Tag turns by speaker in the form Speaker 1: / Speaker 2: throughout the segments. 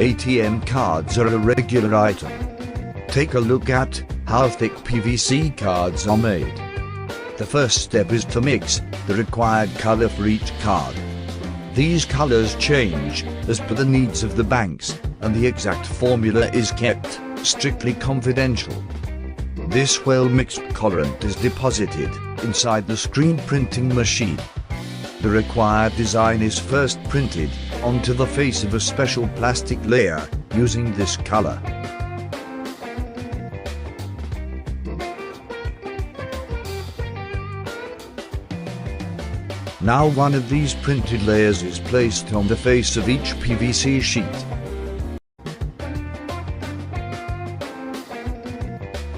Speaker 1: ATM cards are a regular item. Take a look at how thick PVC cards are made. The first step is to mix the required color for each card. These colors change as per the needs of the banks, and the exact formula is kept strictly confidential. This well-mixed colorant is deposited inside the screen printing machine. The required design is first printed onto the face of a special plastic layer using this color. Now one of these printed layers is placed on the face of each PVC sheet.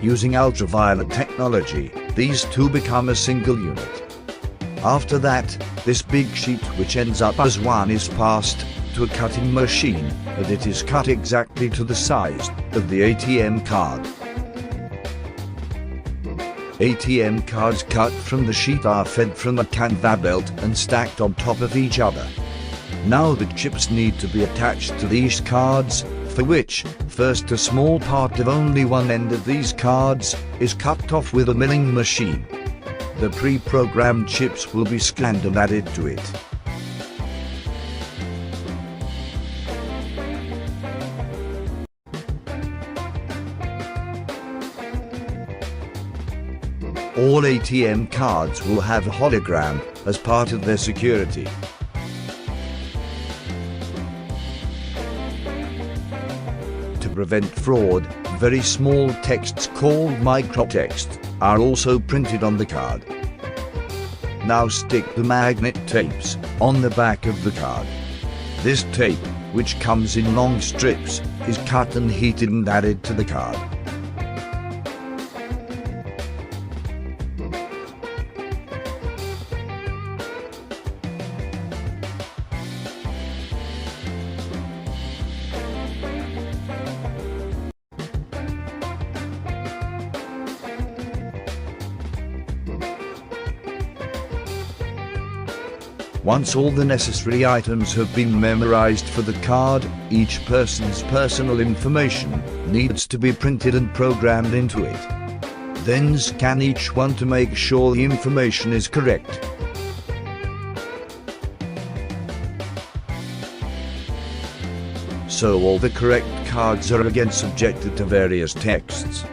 Speaker 1: Using ultraviolet technology, these two become a single unit. After that, this big sheet which ends up as one is passed to a cutting machine, and it is cut exactly to the size of the ATM card. ATM cards cut from the sheet are fed from a conveyor belt and stacked on top of each other. Now the chips need to be attached to these cards, for which, first a small part of only one end of these cards is cut off with a milling machine. The pre-programmed chips will be scanned and added to it. All ATM cards will have a hologram as part of their security. To prevent fraud, very small texts called microtext are also printed on the card. Now stick the magnet tapes on the back of the card. This tape, which comes in long strips, is cut and heated and added to the card. Once all the necessary items have been memorized for the card, each person's personal information needs to be printed and programmed into it. Then scan each one to make sure the information is correct. So all the correct cards are again subjected to various tests.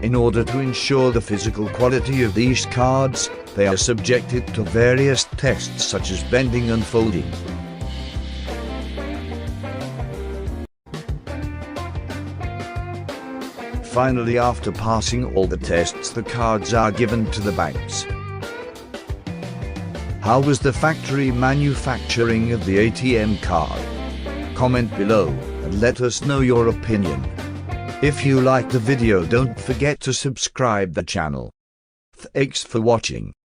Speaker 1: In order to ensure the physical quality of these cards, they are subjected to various tests such as bending and folding. Finally, after passing all the tests, the cards are given to the banks. How was the factory manufacturing of the ATM card? Comment below and let us know your opinion. If you like the video, don't forget to subscribe the channel. Thanks for watching.